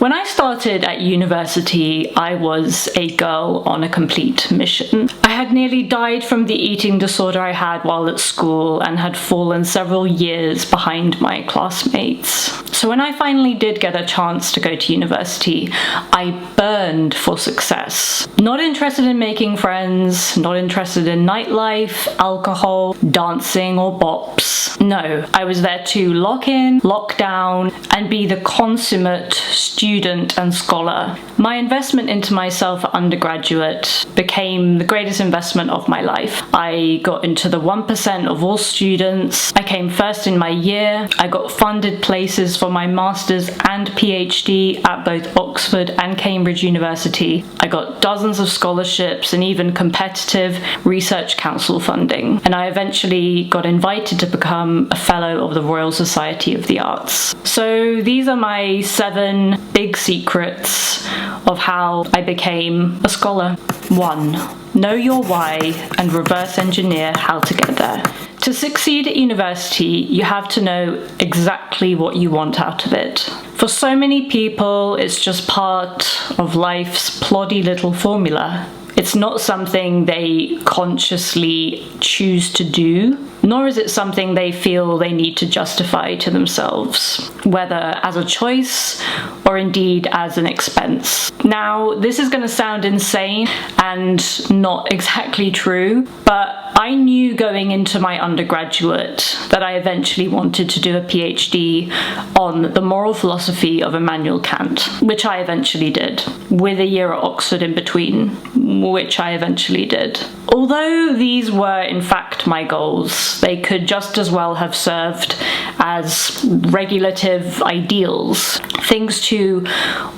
When I started at university, I was a girl on a complete mission. I had nearly died from the eating disorder I had while at school and had fallen several years behind my classmates. So when I finally did get a chance to go to university, I burned for success. Not interested in making friends, not interested in nightlife, alcohol, dancing or bops. No, I was there to lock in, lock down, and be the consummate student and scholar. My investment into myself at undergraduate became the greatest investment of my life. I got into the 1% of all students. I came first in my year. I got funded places for my master's and PhD at both Oxford and Cambridge University. I got dozens of scholarships and even competitive research council funding. And I eventually got invited to become a fellow of the Royal Society of the Arts. So these are my 7 big secrets of how I became a scholar. 1. Know your why and reverse engineer how to get there. To succeed at university, you have to know exactly what you want out of it. For so many people, it's just part of life's ploddy little formula. It's not something they consciously choose to do, nor is it something they feel they need to justify to themselves, whether as a choice or indeed as an expense. Now, this is going to sound insane and not exactly true, but I knew going into my undergraduate that I eventually wanted to do a PhD on the moral philosophy of Immanuel Kant, which I eventually did, with a year at Oxford in between, which I eventually did. Although these were in fact my goals, they could just as well have served as regulative ideals, things to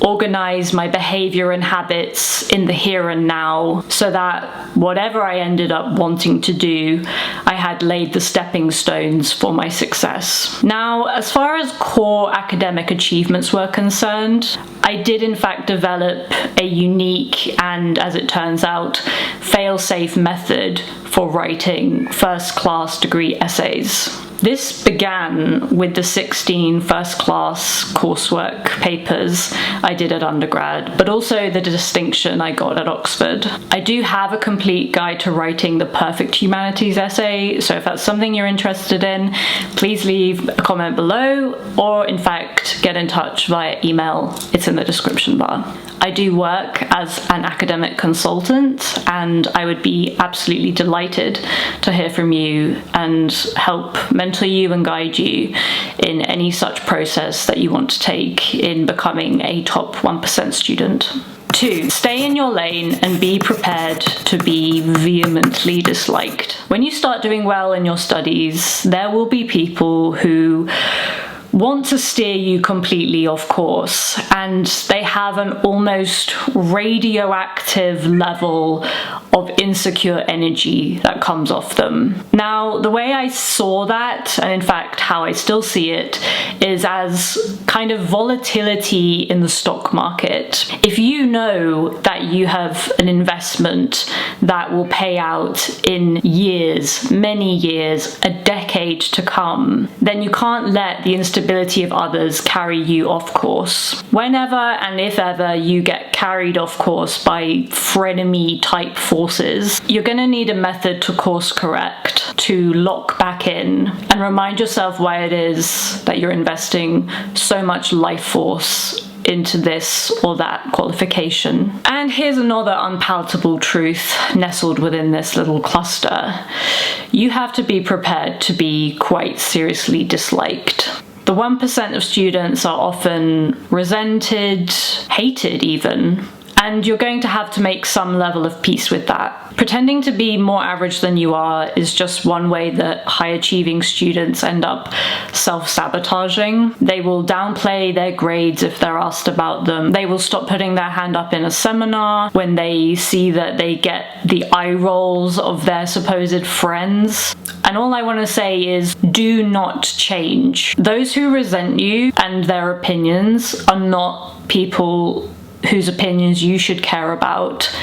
organize my behavior and habits in the here and now, so that whatever I ended up wanting to do, I had laid the stepping stones for my success. Now, as far as core academic achievements were concerned, I did in fact develop a unique and, as it turns out, fail-safe method for writing first-class degree essays. This began with the 16 first-class coursework papers I did at undergrad, but also the distinction I got at Oxford. I do have a complete guide to writing the perfect humanities essay, so if that's something you're interested in, please leave a comment below, or in fact, get in touch via email. It's in the description bar. I do work as an academic consultant, and I would be absolutely delighted to hear from you and help mentor you and guide you in any such process that you want to take in becoming a top 1% student. 2. Stay in your lane and be prepared to be vehemently disliked. When you start doing well in your studies, there will be people who want to steer you completely off course, and they have an almost radioactive level of insecure energy that comes off them. Now, the way I saw that, and in fact how I still see it, is as kind of volatility in the stock market. If you know that you have an investment that will pay out in years, many years, a decade to come, then you can't let the instability of others carry you off course. Whenever and if ever you get carried off course by frenemy type forces, you're going to need a method to course correct, to lock back in and remind yourself why it is that you're investing so much life force into this or that qualification. And here's another unpalatable truth nestled within this little cluster. You have to be prepared to be quite seriously disliked. The 1% of students are often resented, hated even, and you're going to have to make some level of peace with that. Pretending to be more average than you are is just one way that high-achieving students end up self-sabotaging. They will downplay their grades if they're asked about them. They will stop putting their hand up in a seminar when they see that they get the eye rolls of their supposed friends. And all I want to say is, do not change. Those who resent you and their opinions are not people whose opinions you should care about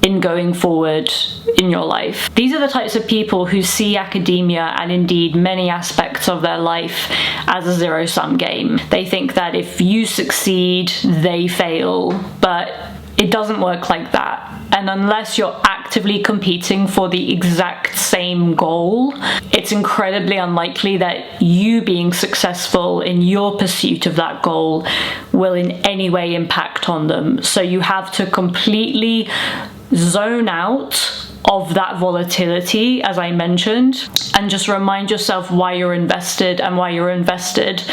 in going forward in your life. These are the types of people who see academia, and indeed many aspects of their life, as a zero-sum game. They think that if you succeed, they fail, but it doesn't work like that. And unless you're actively competing for the exact same goal, it's incredibly unlikely that you being successful in your pursuit of that goal will in any way impact on them. So you have to completely zone out of that volatility, as I mentioned, and just remind yourself why you're invested and why you're invested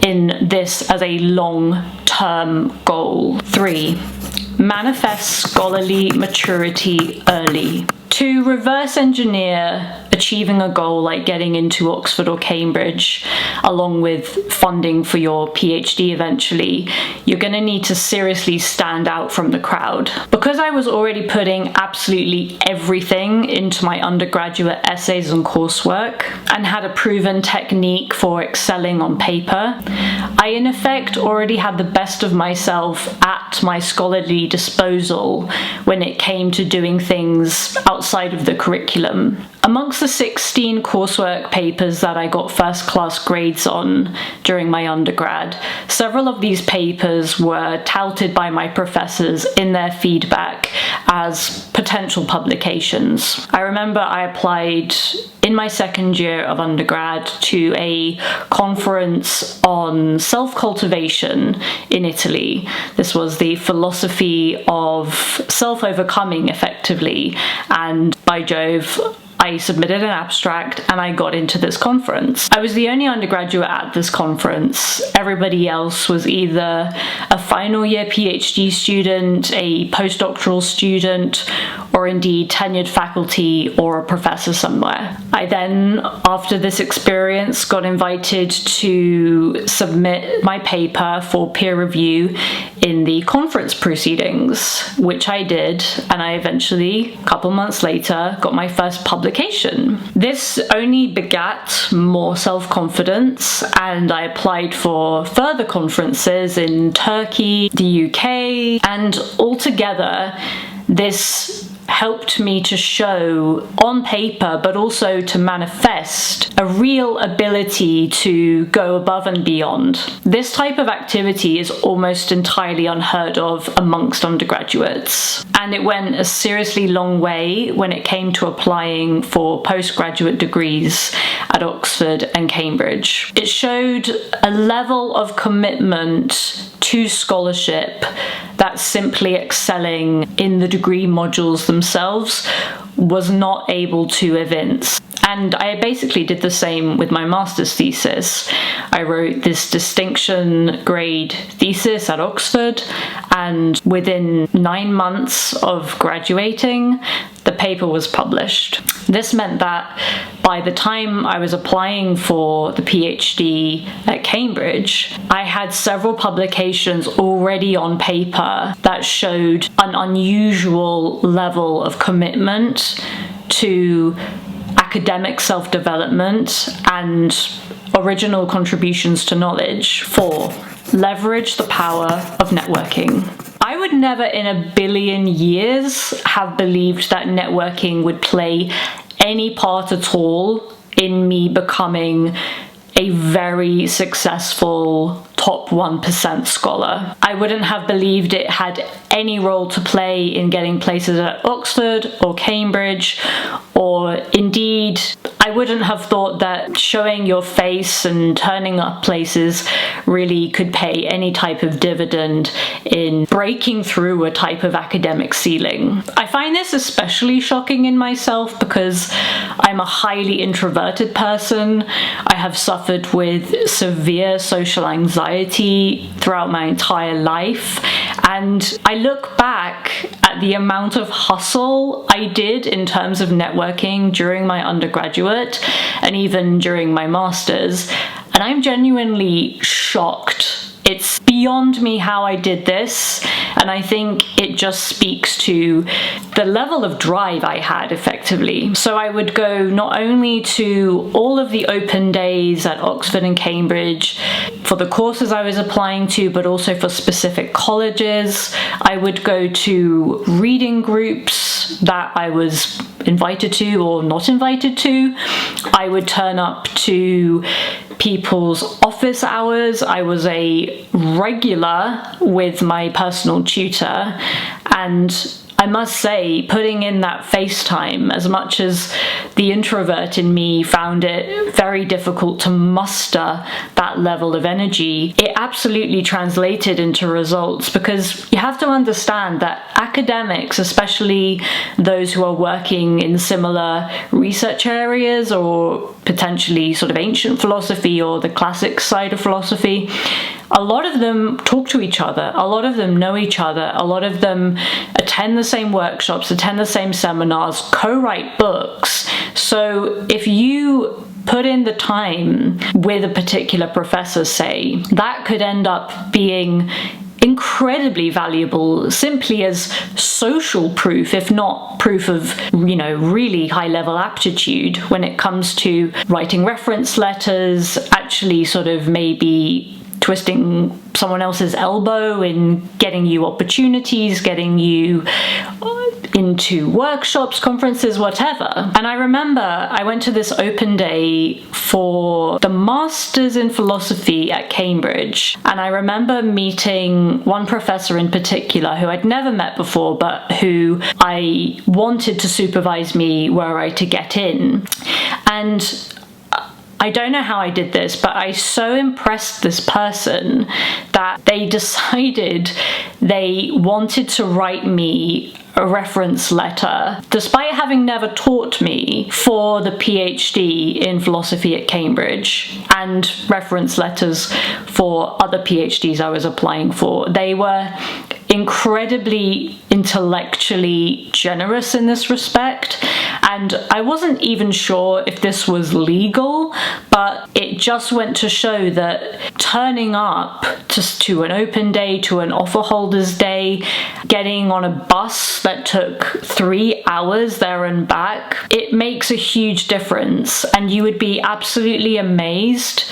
in this as a long-term goal. 3. Manifest scholarly maturity early. To reverse engineer achieving a goal like getting into Oxford or Cambridge, along with funding for your PhD eventually, you're going to need to seriously stand out from the crowd. Because I was already putting absolutely everything into my undergraduate essays and coursework, and had a proven technique for excelling on paper, I in effect already had the best of myself at my scholarly disposal when it came to doing things outside of the curriculum. Amongst the 16 coursework papers that I got first-class grades on during my undergrad, several of these papers were touted by my professors in their feedback as potential publications. I remember I applied in my second year of undergrad to a conference on self-cultivation in Italy. This was the philosophy of self-overcoming, effectively, and by Jove, I submitted an abstract and I got into this conference. I was the only undergraduate at this conference. Everybody else was either a final year PhD student, a postdoctoral student, or indeed tenured faculty or a professor somewhere. I then, after this experience, got invited to submit my paper for peer review in the conference proceedings, which I did, and I eventually, a couple months later, got my first publication. This only begat more self-confidence, and I applied for further conferences in Turkey, the UK, and altogether this helped me to show on paper, but also to manifest a real ability to go above and beyond. This type of activity is almost entirely unheard of amongst undergraduates, and it went a seriously long way when it came to applying for postgraduate degrees at Oxford and Cambridge. It showed a level of commitment to scholarship that simply excelling in the degree modules themselves was not able to evince. And I basically did the same with my master's thesis. I wrote this distinction grade thesis at Oxford, and within 9 months of graduating, the paper was published. This meant that by the time I was applying for the PhD at Cambridge, I had several publications already on paper that showed an unusual level of commitment to academic self-development and original contributions to knowledge. 4. Leverage the power of networking. I would never in a billion years have believed that networking would play any part at all in me becoming a very successful top 1% scholar. I wouldn't have believed it had any role to play in getting places at Oxford or Cambridge, or indeed, I wouldn't have thought that showing your face and turning up places really could pay any type of dividend in breaking through a type of academic ceiling. I find this especially shocking in myself because I'm a highly introverted person. I have suffered with severe social anxiety throughout my entire life, and I look back at the amount of hustle I did in terms of networking during my undergraduate and even during my master's, and I'm genuinely shocked. It's beyond me how I did this, and I think it just speaks to the level of drive I had, effectively. So I would go not only to all of the open days at Oxford and Cambridge for the courses I was applying to, but also for specific colleges. I would go to reading groups event that I was invited to or not invited to. I would turn up to people's office hours. I was a regular with my personal tutor, and I must say, putting in that FaceTime, as much as the introvert in me found it very difficult to muster that level of energy, it absolutely translated into results, because you have to understand that academics, especially those who are working in similar research areas or potentially sort of ancient philosophy or the classic side of philosophy, a lot of them talk to each other, a lot of them know each other, a lot of them attend the same workshops, attend the same seminars, co-write books. So if you put in the time with a particular professor, say, that could end up being incredibly valuable simply as social proof, if not proof of, really high level aptitude when it comes to writing reference letters, actually sort of maybe twisting someone else's elbow in getting you opportunities, getting you into workshops, conferences, whatever. And I remember I went to this open day for the Masters in Philosophy at Cambridge, and I remember meeting one professor in particular who I'd never met before, but who I wanted to supervise me were I to get in. And I don't know how I did this, but I so impressed this person that they decided they wanted to write me a reference letter, despite having never taught me, for the PhD in philosophy at Cambridge, and reference letters for other PhDs I was applying for. They were incredibly intellectually generous in this respect, and I wasn't even sure if this was legal, but it just went to show that turning up to an open day, to an offer holders day, getting on a bus that took 3 hours there and back, it makes a huge difference. And you would be absolutely amazed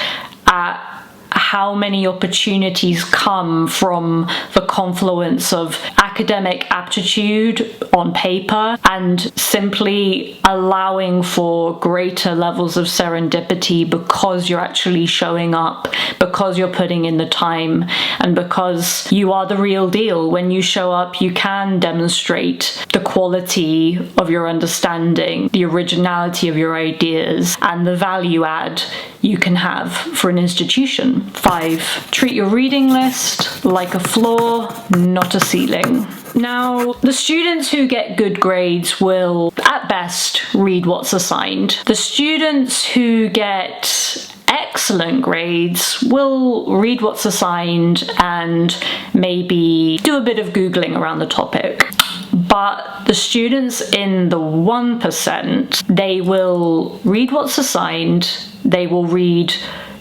at how many opportunities come from the confluence of academic aptitude on paper and simply allowing for greater levels of serendipity because you're actually showing up, because you're putting in the time, and because you are the real deal. When you show up, you can demonstrate the quality of your understanding, the originality of your ideas, and the value add you can have for an institution. 5, treat your reading list like a floor, not a ceiling. Now, the students who get good grades will, at best, read what's assigned. The students who get excellent grades will read what's assigned and maybe do a bit of Googling around the topic. But the students in the 1%, they will read what's assigned, they will read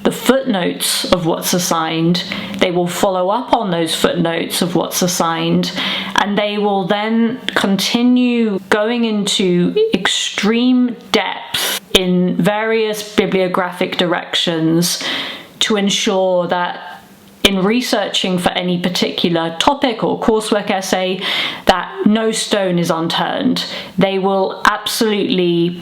the footnotes of what's assigned, they will follow up on those footnotes of what's assigned, and they will then continue going into extreme depth in various bibliographic directions to ensure that in researching for any particular topic or coursework essay, that no stone is unturned. They will absolutely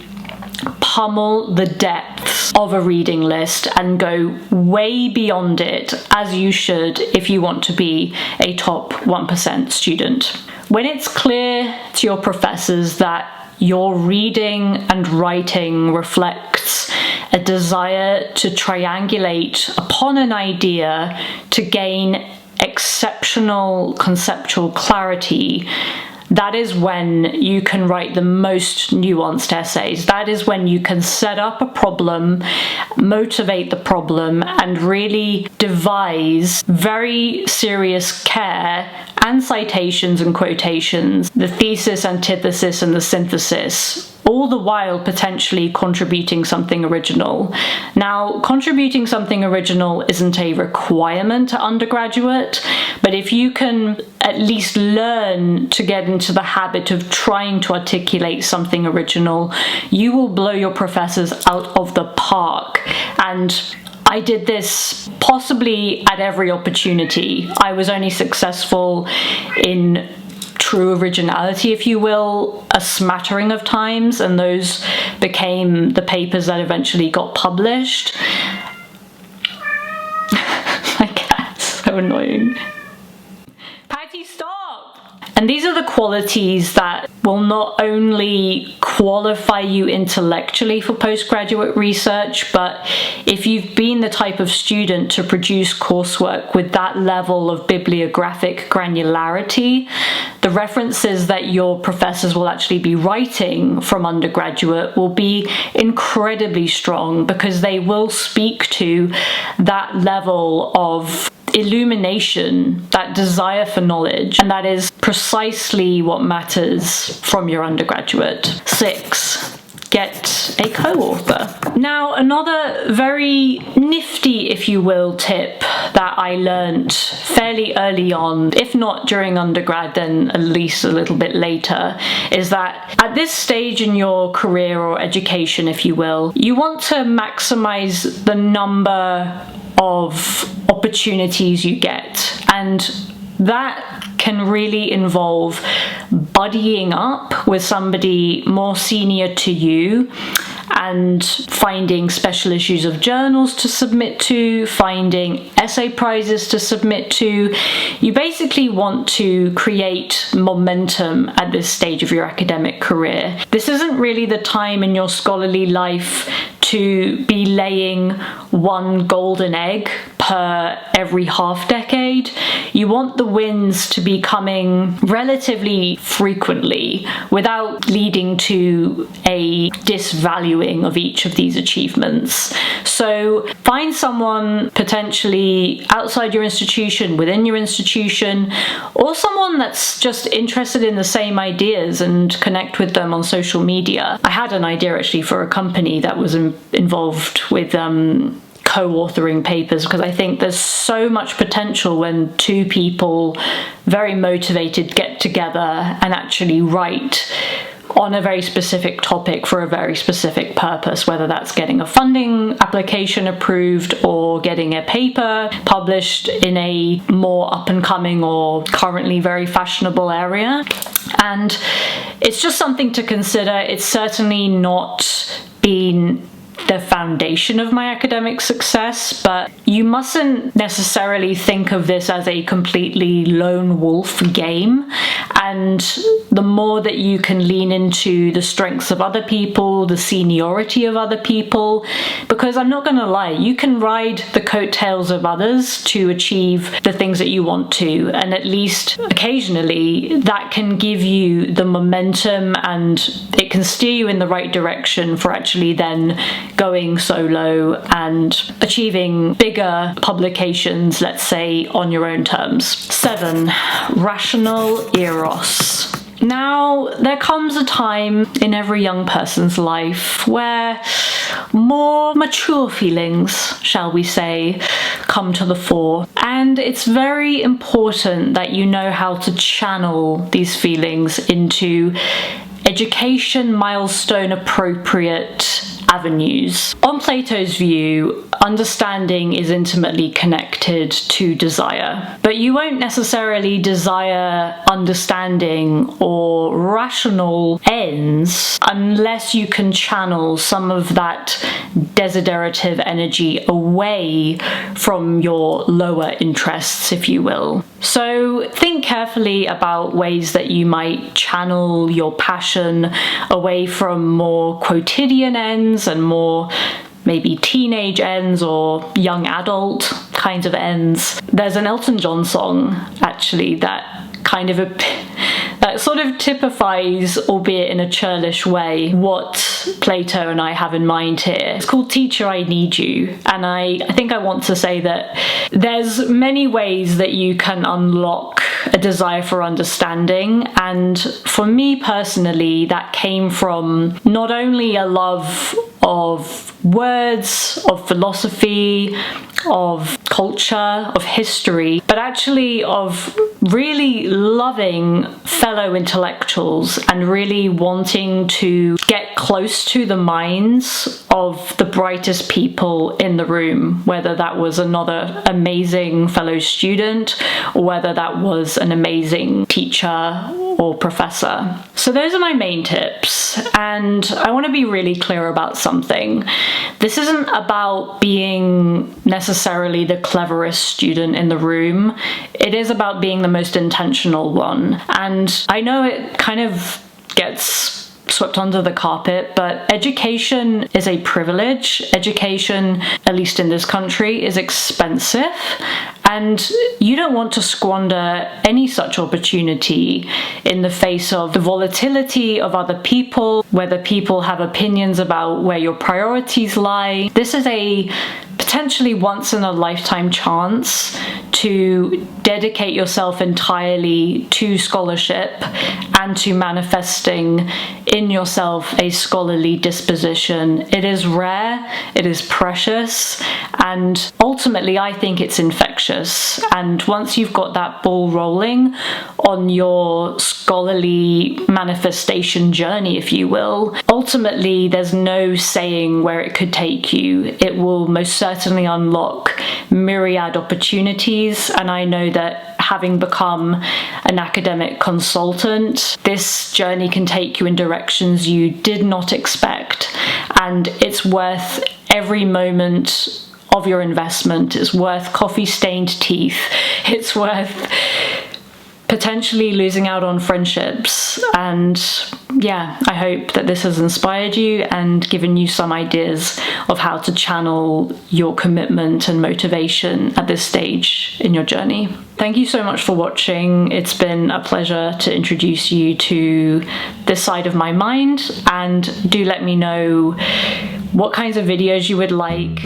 pummel the depths of a reading list and go way beyond it, as you should if you want to be a top 1% student. When it's clear to your professors that your reading and writing reflects a desire to triangulate upon an idea to gain exceptional conceptual clarity, that is when you can write the most nuanced essays. That is when you can set up a problem, motivate the problem, and really devise very serious care and citations and quotations, the thesis, antithesis, and the synthesis, all the while potentially contributing something original. Now, contributing something original isn't a requirement at undergraduate, but if you can at least learn to get into the habit of trying to articulate something original, you will blow your professors out of the park. And I did this possibly at every opportunity. I was only successful in true originality, if you will, a smattering of times, and those became the papers that eventually got published. My cat's so annoying. Patty, stop! And these are the qualities that will not only qualify you intellectually for postgraduate research, but if you've been the type of student to produce coursework with that level of bibliographic granularity, the references that your professors will actually be writing from undergraduate will be incredibly strong, because they will speak to that level of illumination, that desire for knowledge, and that is precisely what matters from your undergraduate. 6. Get a co-author. Now, another very nifty, if you will, tip that I learned fairly early on, if not during undergrad, then at least a little bit later, is that at this stage in your career or education, if you will, you want to maximize the number of opportunities you get, and that can really involve buddying up with somebody more senior to you and finding special issues of journals to submit to, finding essay prizes to submit to. You basically want to create momentum at this stage of your academic career. This isn't really the time in your scholarly life to be laying one golden egg per every half decade. You want the wins to be coming relatively frequently without leading to a disvaluing of each of these achievements. So find someone potentially outside your institution, within your institution, or someone that's just interested in the same ideas and connect with them on social media. I had an idea actually for a company that was involved with co-authoring papers, because I think there's so much potential when two people very motivated get together and actually write on a very specific topic for a very specific purpose, whether that's getting a funding application approved or getting a paper published in a more up-and-coming or currently very fashionable area. And it's just something to consider. It's certainly not been the foundation of my academic success, but you mustn't necessarily think of this as a completely lone wolf game. And the more that you can lean into the strengths of other people, the seniority of other people, because I'm not going to lie, you can ride the coattails of others to achieve the things that you want to, and at least occasionally that can give you the momentum and it can steer you in the right direction for actually then going solo and achieving bigger publications, let's say, on your own terms. 7. Rational eros. Now, there comes a time in every young person's life where more mature feelings, shall we say, come to the fore. And it's very important that you know how to channel these feelings into education milestone appropriate avenues. On Plato's view, understanding is intimately connected to desire, but you won't necessarily desire understanding or rational ends unless you can channel some of that desiderative energy away from your lower interests, if you will. So think carefully about ways that you might channel your passion away from more quotidian ends and more maybe teenage ends or young adult kinds of ends. There's an Elton John song actually that that sort of typifies, albeit in a churlish way, what Plato and I have in mind here. It's called Teacher, I Need You, and I think I want to say that there's many ways that you can unlock a desire for understanding, and for me personally that came from not only a love of words, of philosophy, of culture, of history, but actually of really loving fellow intellectuals and really wanting to get close to the minds of the brightest people in the room, whether that was another amazing fellow student or whether that was an amazing teacher or professor. So those are my main tips, and I want to be really clear about something. This isn't about being necessarily the cleverest student in the room. It is about being the most intentional one. And I know it kind of gets swept under the carpet, but education is a privilege. Education, at least in this country, is expensive, and you don't want to squander any such opportunity in the face of the volatility of other people, whether people have opinions about where your priorities lie. This is a potentially once in a lifetime chance to dedicate yourself entirely to scholarship and to manifesting in yourself a scholarly disposition. It is rare, it is precious, and ultimately I think it's infectious. And once you've got that ball rolling on your scholarly manifestation journey, if you will, ultimately there's no saying where it could take you. It will most certainly unlock myriad opportunities, and I know that having become an academic consultant, this journey can take you in directions you did not expect, and it's worth every moment of your investment. It's worth coffee-stained teeth. It's worth potentially losing out on friendships. And yeah, I hope that this has inspired you and given you some ideas of how to channel your commitment and motivation at this stage in your journey. Thank you so much for watching. It's been a pleasure to introduce you to this side of my mind, and do let me know what kinds of videos you would like.